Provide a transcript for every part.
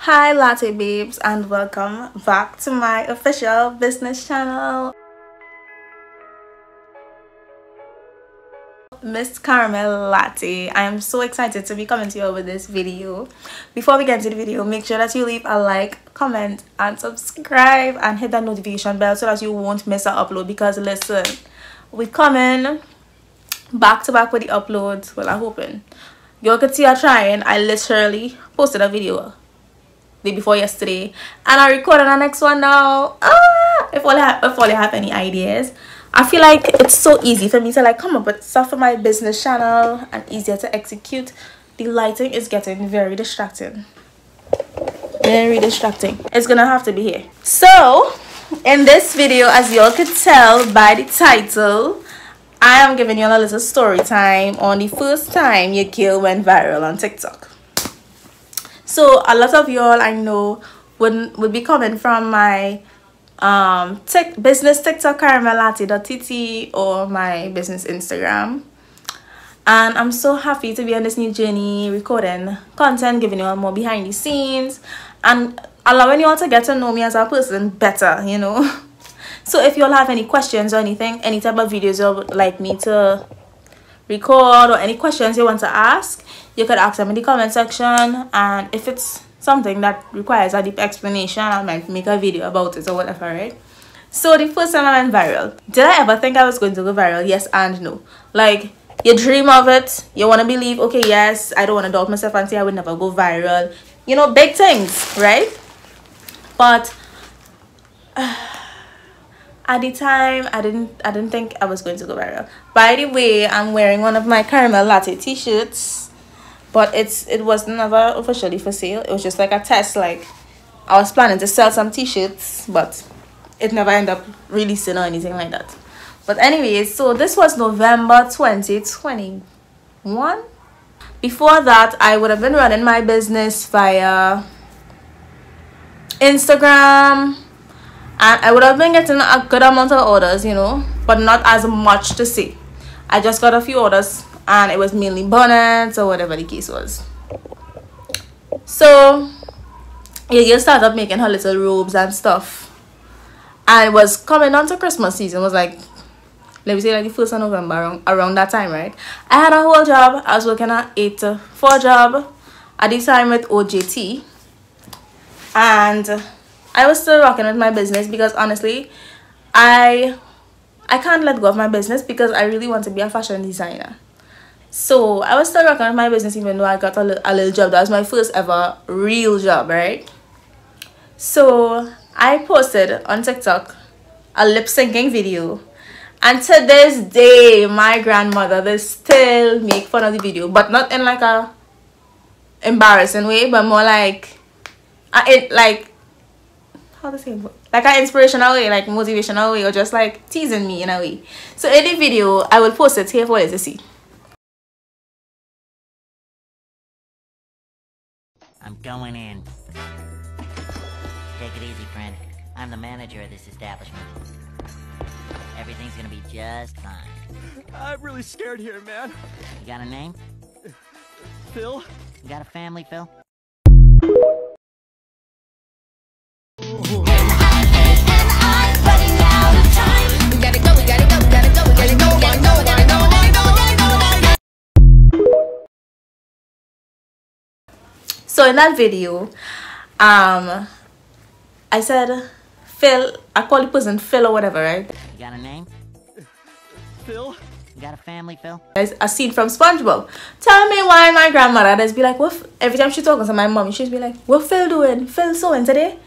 Hi latte babes, and welcome back to my official business channel, Miss Caramel Latte. I am so excited to be coming to you with this video. Before we get into the video, make sure that you leave a like, comment and subscribe and hit that notification bell so that you won't miss an upload, because listen, we coming back to back with the uploads. Well, I'm hoping you could see I trying. I literally posted a video day before yesterday and I recorded the next one now. If only I have any ideas. I feel like it's so easy for me to like come up with stuff for my business channel and easier to execute. The lighting is getting very distracting. It's gonna have to be here. So in this video, as y'all could tell by the title, I am giving you a little story time on the first time your girl went viral on TikTok. So a lot of y'all I know would be coming from my business TikTok caramelatte.tt or my business Instagram, and I'm so happy to be on this new journey, recording content, giving you all more behind the scenes and allowing you all to get to know me as a person better, you know. So if you all have any questions or anything, any type of videos you would like me to record or any questions you want to ask, you could ask them in the comment section, and if it's something that requires a deep explanation, I might make a video about it or whatever, right? So the first time I went viral, did I ever think I was going to go viral? Yes and no. Like, you dream of it, you want to believe, okay, yes, I don't want to doubt myself and say I would never go viral, you know, big things, right? But at the time, I didn't think I was going to go viral. By the way, I'm wearing one of my caramel latte t-shirts, but it was never officially for sale. It was just like a test. Like, I was planning to sell some t-shirts, but it never ended up releasing or anything like that. But anyways, so this was November 2021. Before that, I would have been running my business via Instagram, and I would have been getting a good amount of orders, you know, but not as much to see. I just got a few orders and it was mainly bonnets or whatever the case was. So you started making her little robes and stuff, and it was coming on to Christmas season. It was like, let me say like the 1st of November, around that time, right? I had a whole job. I was working an 8 to 4 job at the time with OJT, and I was still rocking with my business because honestly, I can't let go of my business because I really want to be a fashion designer. So I was still rocking with my business even though I got a little job. That was my first ever real job, right? So I posted on TikTok a lip syncing video, and to this day my grandmother, they still make fun of the video, but not in like a embarrassing way, but more like how to say, like an inspirational way, like motivational way, or just like teasing me in a way. So in the video, I will post it here for you to see. I'm going in. Take it easy, friend. I'm the manager of this establishment. Everything's gonna be just fine. I'm really scared here, man. You got a name? Phil? You got a family, Phil? So in that video, I said Phil, I call the person Phil or whatever, right? You got a name? Phil? You got a family, Phil? There's a scene from SpongeBob. Tell me why my grandmother does be like, what? Every time she talking to my mom, she'd be like, what Phil doing? Phil sewing today?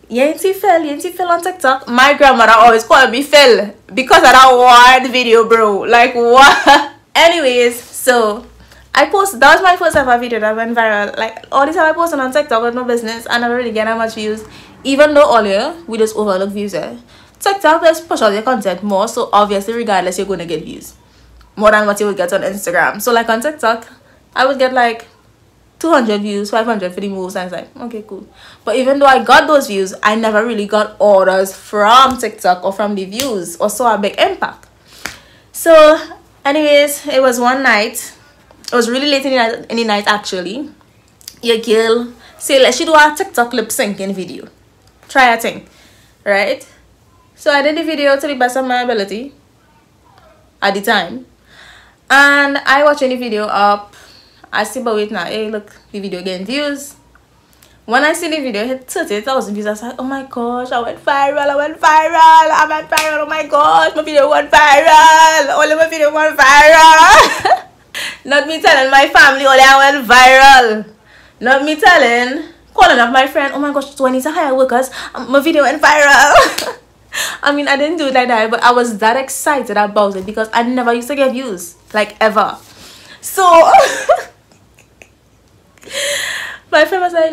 You ain't see Phil on TikTok? My grandmother always called me Phil because of that one video, bro. Like, what? Anyways, so I posted, that was my first ever video that went viral. Like, all the time I posted on TikTok with my business, I never really get that much views. Even though earlier we just overlook views, TikTok just push out your content more, so obviously regardless you're going to get views more than what you would get on Instagram. So like on TikTok, I would get like 200 views, 500 for the moves, and I was like, okay, cool. But even though I got those views, I never really got orders from TikTok or from the views or saw a big impact. So anyways, it was one night. It was really late in the night actually. Your girl say let's do a TikTok lip syncing video. Try a thing, right? So I did the video to the best of my ability at the time, and I watching the video up. I see, but wait now, hey look, the video getting views. When I see the video hit 30,000 views, I was like, oh my gosh, I went viral, oh my gosh, my video went viral, only my video went viral. Not me telling my family, only I went viral. Not me calling up my friend, oh my gosh, do I need to hire workers? My video went viral. I mean, I didn't do it like that, but I was that excited about it because I never used to get views, like ever. So my friend was like,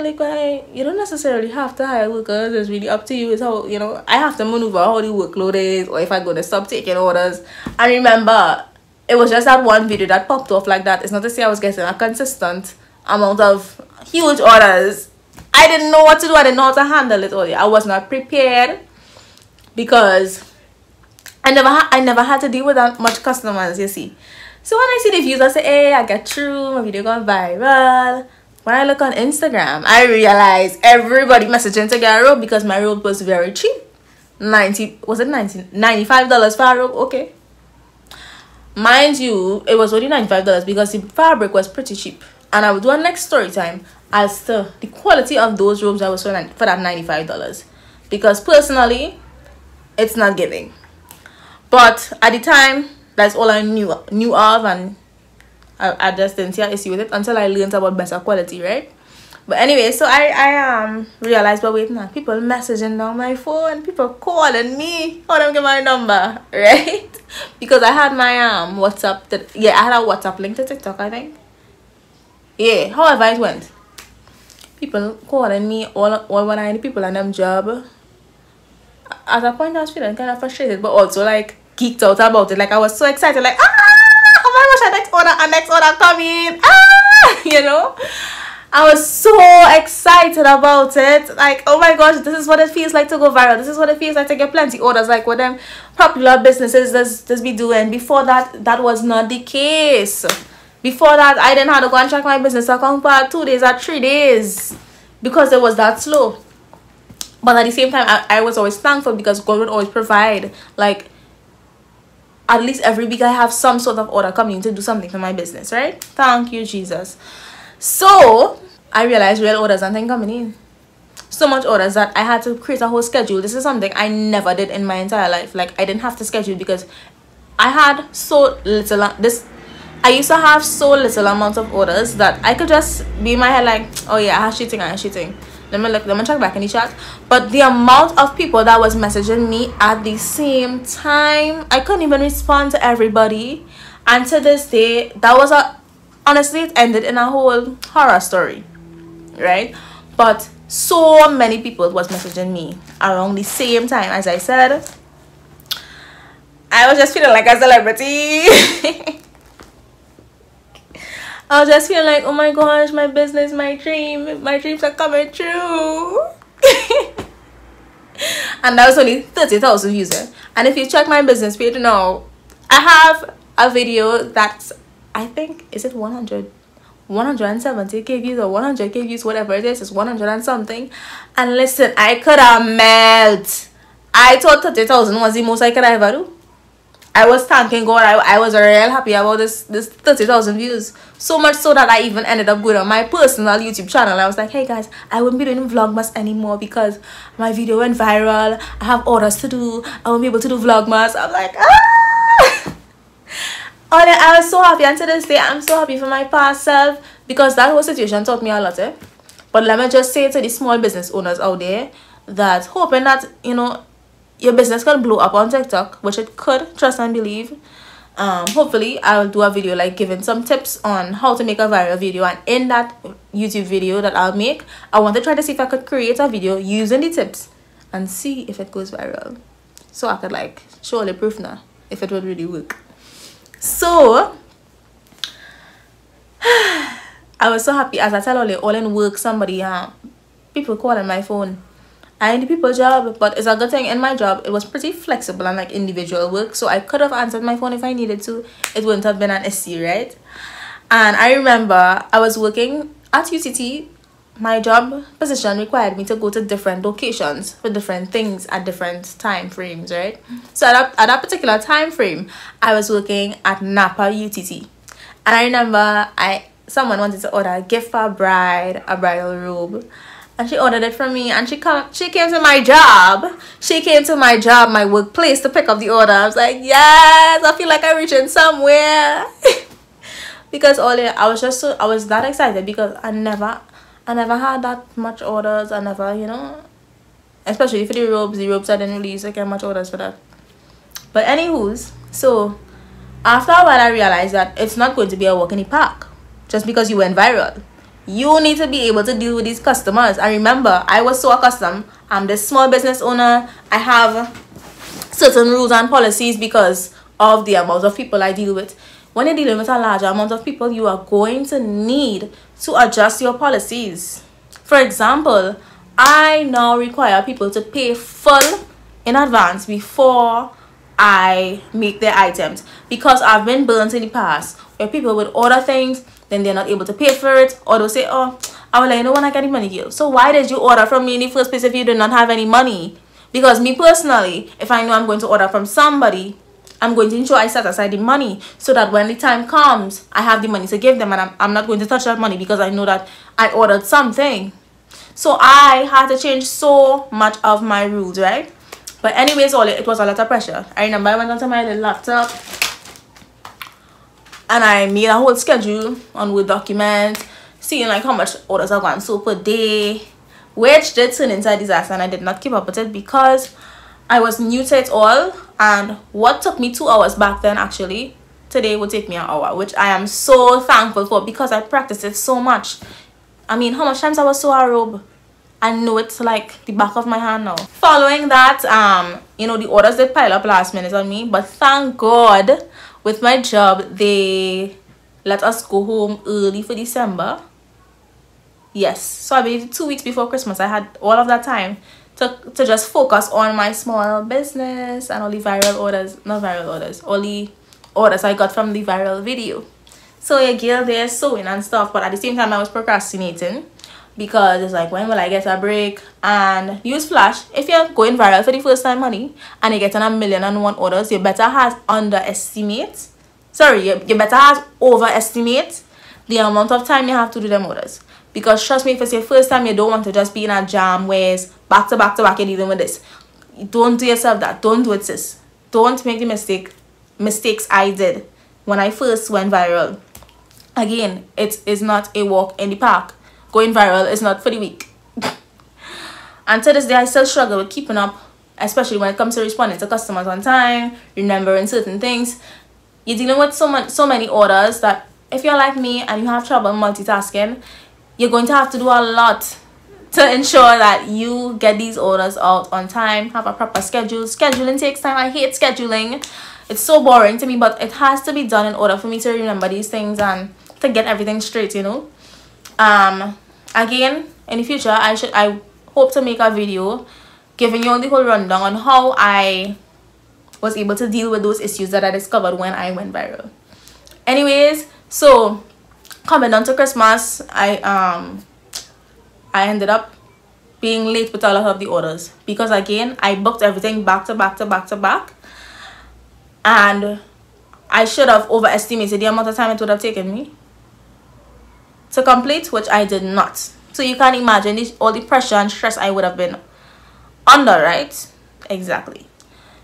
you don't necessarily have to hire workers. It's really up to you. It's how, you know, I have to maneuver how the workload is, or if I'm going to stop taking orders. I remember it was just that one video that popped off like that. It's not to say I was getting a consistent amount of huge orders. I didn't know what to do. I didn't know how to handle it all. I was not prepared because I never had to deal with that much customers, you see. So when I see the views, I say, hey, I get through. My video gone viral. When I look on Instagram, I realize everybody messaging to get a robe because my robe was very cheap. $95 for a robe? Okay. Mind you, it was only $95 because the fabric was pretty cheap. And I would do a next story time as to the quality of those robes I was for that $95. Because personally, it's not giving. But at the time, that's all I knew of, and I just didn't see an issue with it until I learned about better quality, right? But anyway, so I realized, but wait now, people messaging down my phone, people calling me, how them get my number, right? Because I had my WhatsApp, I had a WhatsApp link to TikTok, I think. Yeah, however it went. People calling me, all when I need people on them job. At a point I was feeling kind of frustrated, but also like geeked out about it. Like I was so excited, like oh my gosh, our next order coming, you know. I was so excited about it, like oh my gosh, this is what it feels like to go viral. This is what it feels like to get plenty orders, like what them popular businesses does be doing. Before that was not the case. Before that, I didn't have to go and check my business account for 2 days or 3 days because it was that slow. But at the same time, I was always thankful because God would always provide. Like, at least every week I have some sort of order coming to do something for my business, right? Thank you, Jesus. So, I realized real orders and things coming in. So much orders that I had to create a whole schedule. This is something I never did in my entire life. Like, I didn't have to schedule because I had so little... I used to have so little amount of orders that I could just be in my head like, oh yeah, I have shooting. Let me check back in the chat. But the amount of people that was messaging me at the same time, I couldn't even respond to everybody. And to this day, that was honestly, it ended in a whole horror story, right? But so many people was messaging me around the same time. As I said, I was just feeling like a celebrity. I was just feeling like, oh my gosh, my business, my dreams are coming true. And that was only 30,000 views. And if you check my business page now, I have a video that's, I think, is it 170k views or 100k views, whatever it is, it's 100 and something. And listen, I could have melt. I thought 30,000 was the most I could ever do. I was thanking God. I was real happy about this 30,000 views. So much so that I even ended up going on my personal YouTube channel. I was like, hey guys, I wouldn't be doing Vlogmas anymore because my video went viral. I have orders to do. I won't be able to do Vlogmas. I'm like, Oh, I was so happy. And to this day, I'm so happy for my past self because that whole situation taught me a lot. But let me just say to the small business owners out there that hoping that, you know, your business can blow up on TikTok, which it could, trust and believe. Hopefully I'll do a video like giving some tips on how to make a viral video, and in that YouTube video that I'll make, I want to try to see if I could create a video using the tips and see if it goes viral, so I could like show the proof now if it would really work. So I was so happy. As I tell all in work, somebody people calling my phone. I need people's job, but it's a good thing in my job it was pretty flexible and like individual work, so I could have answered my phone if I needed to. It wouldn't have been an issue, right? And I remember I was working at UCT my job position required me to go to different locations for different things at different time frames, right? So at that particular time frame, I was working at Napa UTT, and I remember someone wanted to order a gift for a bride, a bridal robe, and she ordered it from me, and she came to my job. She came to my job, my workplace, to pick up the order. I was like, yes, I feel like I'm reaching somewhere. Because I was that excited because I never had that much orders. I never, especially for the robes. The robes I didn't really get much orders for that. But anywho's, so after a while I realized that it's not going to be a walk in the park just because you went viral. You need to be able to deal with these customers. And remember, I was so accustomed. I'm this small business owner. I have certain rules and policies because of the amount of people I deal with. When you're dealing with a larger amount of people, you are going to need to adjust your policies. For example, I now require people to pay full in advance before I make their items, because I've been burnt in the past where people would order things, then they're not able to pay for it, or they'll say, oh, I will let you know when I get the money here. So why did you order from me in the first place if you did not have any money? Because me personally, if I know I'm going to order from somebody, I'm going to ensure I set aside the money so that when the time comes, I have the money to give them, and I'm not going to touch that money because I know that I ordered something. So I had to change so much of my rules, right? But anyways, it was a lot of pressure. I remember I went onto my little laptop and I made a whole schedule on Word document, seeing like how much orders are going so per day, which did turn into a disaster, and I did not keep up with it because I was new to it all. And what took me 2 hours back then, actually today would take me an hour, which I am so thankful for because I practiced it so much. I mean, how much times I was sew a robe? I know it's like the back of my hand now. Following that, the orders did pile up last minute on me, but thank God with my job they let us go home early for December. Yes, so I believe 2 weeks before Christmas I had all of that time to just focus on my small business and all the all the orders I got from the viral video. So yeah, girl, they're sewing and stuff, but at the same time I was procrastinating because it's like, when will I get a break? And newsflash, if you're going viral for the first time, honey, and you're getting 1,000,001 orders, you better overestimate the amount of time you have to do them orders. Because trust me, if it's your first time, you don't want to just be in a jam where it's back to back you're dealing with this. Don't do yourself that. Don't do it, sis. Don't make the mistakes I did when I first went viral. Again, it is not a walk in the park. Going viral is not for the weak. And to this day, I still struggle with keeping up, especially when it comes to responding to customers on time, remembering certain things. You're dealing with so many orders that if you're like me and you have trouble multitasking, you're going to have to do a lot to ensure that you get these orders out on time, have a proper schedule. Scheduling takes time. I hate scheduling. It's so boring to me, but it has to be done in order for me to remember these things and to get everything straight, Again, in the future, I hope to make a video giving you all the whole rundown on how I was able to deal with those issues that I discovered when I went viral. Anyways, so coming down to Christmas, I ended up being late with a lot of the orders because again I booked everything back to back, and I should have overestimated the amount of time it would have taken me to complete, which I did not. So you can imagine all the pressure and stress I would have been under, right? Exactly.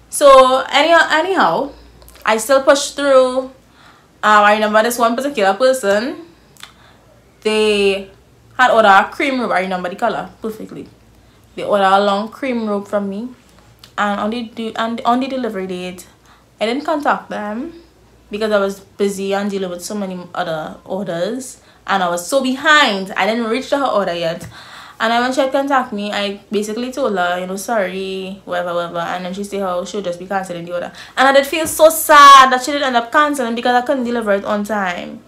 So anyhow, I still pushed through. I remember this one particular person, they had ordered a cream robe. I remember the color perfectly. They ordered a long cream robe from me, and on the delivery date, I didn't contact them because I was busy and dealing with so many other orders, and I was so behind. I didn't reach to her order yet. And then when she had contacted me, I basically told her, sorry, whatever, and then she said how she'll just be cancelling the order. And I did feel so sad that she did end up cancelling because I couldn't deliver it on time.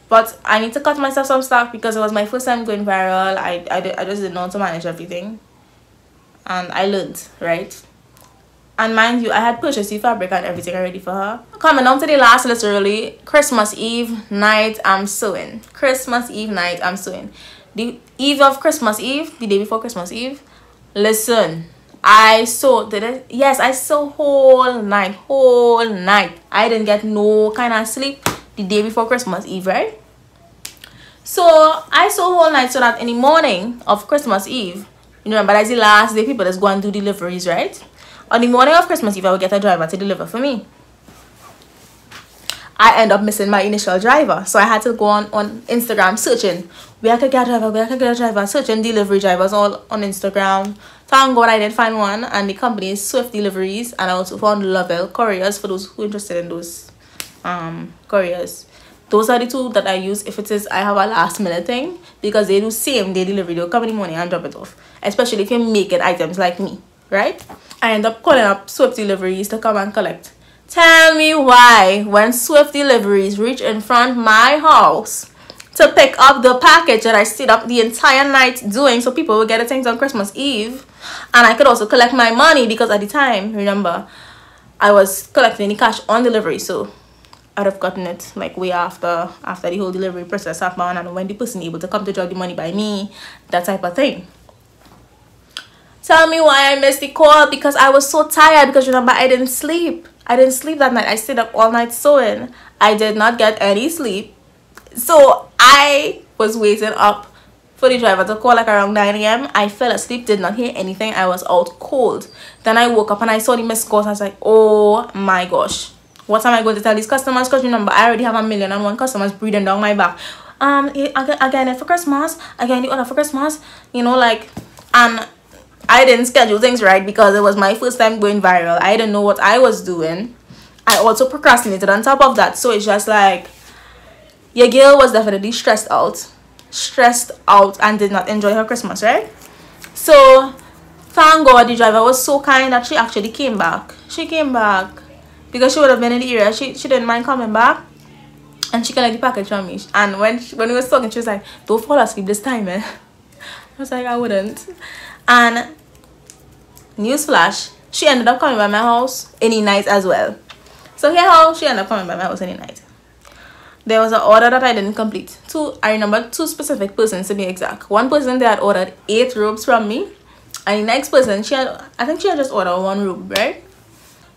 But I need to cut myself some slack because it was my first time going viral. I just didn't know how to manage everything. And I learned, right? And mind you, I had purchased the fabric and everything already for her. Coming down to the last, literally, Christmas Eve night, I'm sewing. Christmas Eve night, I'm sewing. The eve of Christmas Eve, the day before Christmas Eve, listen, I sewed, yes, I sewed whole night. I didn't get no kind of sleep the day before Christmas Eve, right? So I sewed whole night so that in the morning of Christmas Eve, you know, but that's the last day people just go and do deliveries, right? On the morning of Christmas Eve, I would get a driver to deliver for me. I end up missing my initial driver, so I had to go on Instagram searching where I could get a driver, searching delivery drivers all on Instagram. Thank God I did find one, and the company is Swift Deliveries, and I also found Lovell Couriers for those who are interested in those couriers. Those are the two that I use if it is I have a last minute thing, because they do same day delivery. They'll come in the morning and drop it off, especially if you're making items like me, right? I end up calling up Swift Deliveries to come and collect. Tell me why when Swift Deliveries reach in front of my house to pick up the package that I stayed up the entire night doing so people would get the things on Christmas Eve, and I could also collect my money, because at the time, remember, I was collecting the cash on delivery, so I'd have gotten it like way after the whole delivery process happened, and when the person able to come to drop the money by me, that type of thing. Tell me why I missed the call, because I was so tired, because remember, I didn't sleep that night. I stayed up all night sewing. I did not get any sleep, so I was waiting up for the driver to call like around 9 a.m. I fell asleep, did not hear anything. I was out cold. Then I woke up and I saw the missed calls. I was like, oh my gosh, what am I going to tell these customers? Because remember, I already have 1,000,001 customers breathing down my back. Again it for Christmas, again the order for Christmas, you know, like, and I didn't schedule things right because it was my first time going viral. I didn't know what I was doing. I also procrastinated on top of that. So it's just like, your girl was definitely stressed out and did not enjoy her Christmas, right? So thank God the driver was so kind that she actually came back. She came back because she would have been in the area. She didn't mind coming back, and she collected the package from me. And when we was talking, she was like, don't fall asleep this time, man. I was like, I wouldn't. And newsflash, she ended up coming by my house any night as well. So here how she ended up coming by my house any night. There was an order that I didn't complete. I remember two specific persons to be exact. One person, they had ordered 8 robes from me, and the next person, I think she had just ordered 1 robe, right?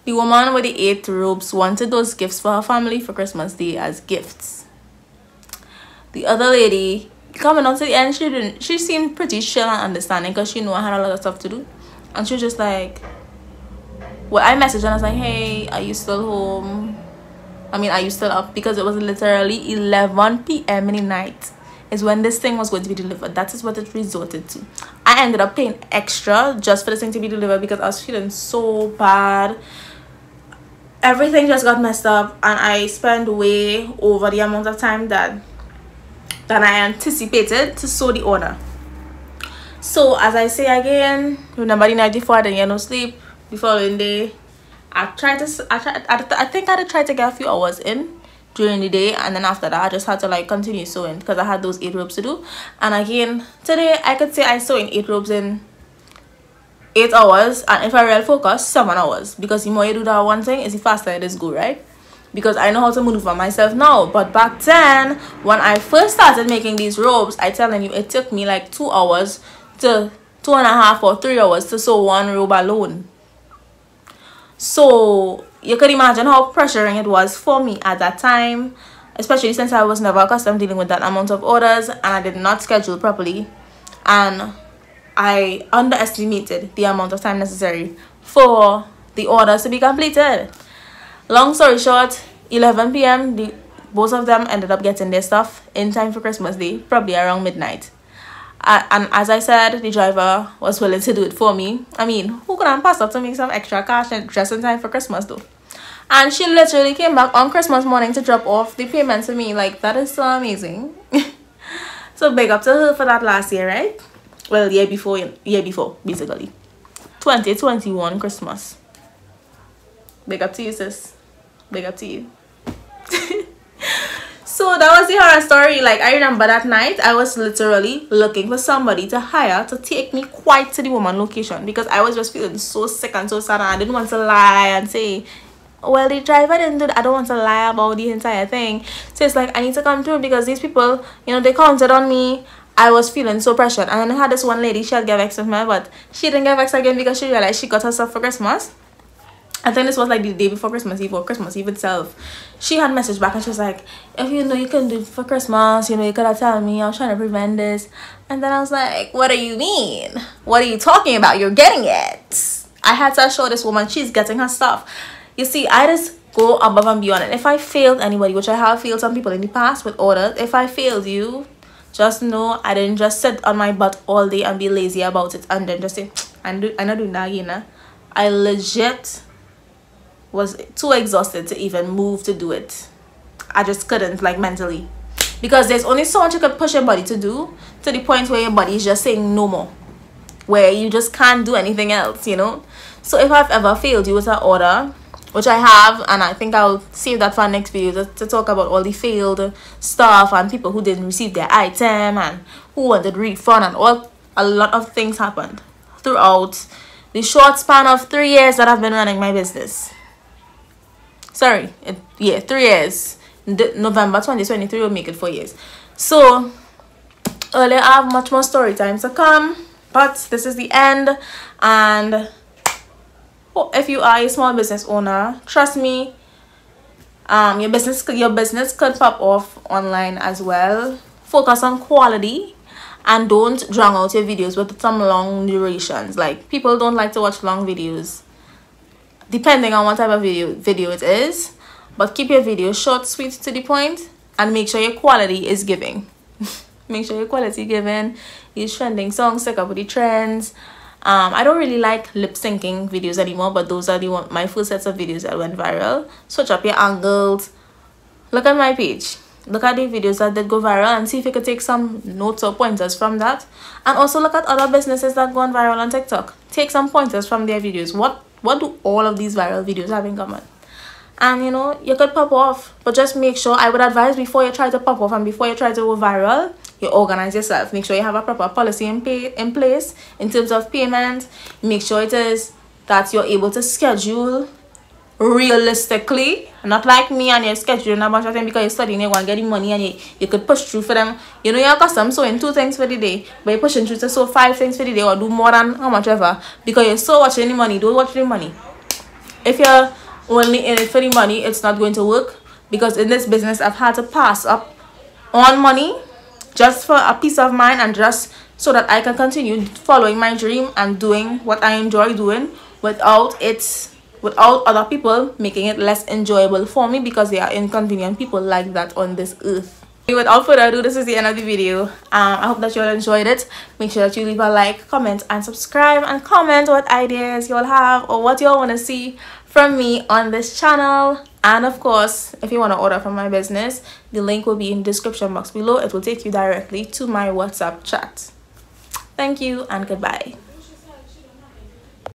The woman with the 8 robes wanted those gifts for her family for Christmas Day as gifts. The other lady, coming on to the end, she seemed pretty chill and understanding, because she knew I had a lot of stuff to do. And she was just like, well, I messaged her and I was like, hey, are you still home? I mean, are you still up? Because it was literally 11 p.m. in the night is when this thing was going to be delivered. That is what it resorted to. I ended up paying extra just for this thing to be delivered because I was feeling so bad. Everything just got messed up, and I spent way over the amount of time that I anticipated to sew the order. So as I say again, remember the night before I didn't get no sleep. The following day, I think I tried to get a few hours in during the day, and then after that I just had to like continue sewing because I had those 8 robes to do. And again, today I could say I sewing 8 robes in 8 hours, and if I really focus, 7 hours, because the more you do that one thing is the faster it is go, right? Because I know how to maneuver myself now. But back then, when I first started making these robes, I telling you, it took me like 2 hours to 2.5 or 3 hours to sew 1 robe alone. So you could imagine how pressuring it was for me at that time, especially since I was never accustomed dealing with that amount of orders, and I did not schedule properly, and I underestimated the amount of time necessary for the orders to be completed. Long story short, 11 p.m. both of them ended up getting their stuff in time for Christmas Day, probably around midnight. And as I said, the driver was willing to do it for me. I mean, who could have passed up to make some extra cash and just in time for Christmas though? And she literally came back on Christmas morning to drop off the payment to me. Like, that is so amazing. So big up to her for that last year, right? Well, year before basically. 2021 Christmas. Big up to you, sis. Big up to you. So So that was the horror story. Like, I remember that night I was literally looking for somebody to hire to take me quite to the woman location, because I was just feeling so sick and so sad, and I didn't want to lie and say, well, the driver didn't do that. I don't want to lie about the entire thing. So it's like, I need to come through because these people, you know, they counted on me. I was feeling so pressured. And then I had this one lady, she had get vexed with me, but she didn't get vexed again because she realized she got herself for Christmas. I think this was like the day before Christmas Eve or Christmas Eve itself. She had messaged back and she was like, if you know you can do it for Christmas, you know, you could have told me. I was trying to prevent this. And then I was like, what do you mean? What are you talking about? You're getting it. I had to show this woman she's getting her stuff. You see, I just go above and beyond. And if I failed anybody, which I have failed some people in the past with orders, if I failed you, just know I didn't just sit on my butt all day and be lazy about it and then just say, I'm not doing that again. I legit was too exhausted to even move to do it. I just couldn't, like, mentally, because there's only so much you could push your body to do, to the point where your body is just saying no more, where you just can't do anything else, you know. So if I've ever failed you with an order, which I have, and I think I'll save that for next video to talk about all the failed stuff and people who didn't receive their item and who wanted refund, and a lot of things happened throughout the short span of 3 years that I've been running my business. 3 years. November 2023 will make it 4 years. So earlier, I have much more story time to come, but this is the end. And if you are a small business owner, trust me, your business could pop off online as well. Focus on quality and don't drown out your videos with some long durations. Like, people don't like to watch long videos, depending on what type of video it is. But keep your videos short, sweet, to the point, and make sure your quality is giving. Make sure your quality giving. Use trending songs, stick up with the trends. I don't really like lip syncing videos anymore, but those are my full sets of videos that went viral. Switch up your angles. Look at my page. Look at the videos that did go viral and see if you could take some notes or pointers from that. And also look at other businesses that gone viral on TikTok. Take some pointers from their videos. What do all of these viral videos have in common? And, you know, you could pop off, but just make sure, I would advise, before you try to pop off and before you try to go viral, you organize yourself. Make sure you have a proper policy in place in terms of payment. Make sure it is that you're able to schedule realistically, not like me and you're scheduling a bunch of things because you're studying, you want to get the money and you could push through for them. You know, you're accustomed sewing 2 things for the day, but you're pushing through to sew 5 things for the day or do more than how much ever because you're so watching the money. Don't watch the money. If you're only in it for the money, it's not going to work, because in this business I've had to pass up on money just for a peace of mind and just so that I can continue following my dream and doing what I enjoy doing without other people making it less enjoyable for me, because they are inconvenient people like that on this earth. Without further ado, this is the end of the video. I hope that you all enjoyed it. Make sure that you leave a like, comment, and subscribe, and comment what ideas you all have or what you all want to see from me on this channel. And of course, if you want to order from my business, the link will be in the description box below. It will take you directly to my WhatsApp chat. Thank you and goodbye.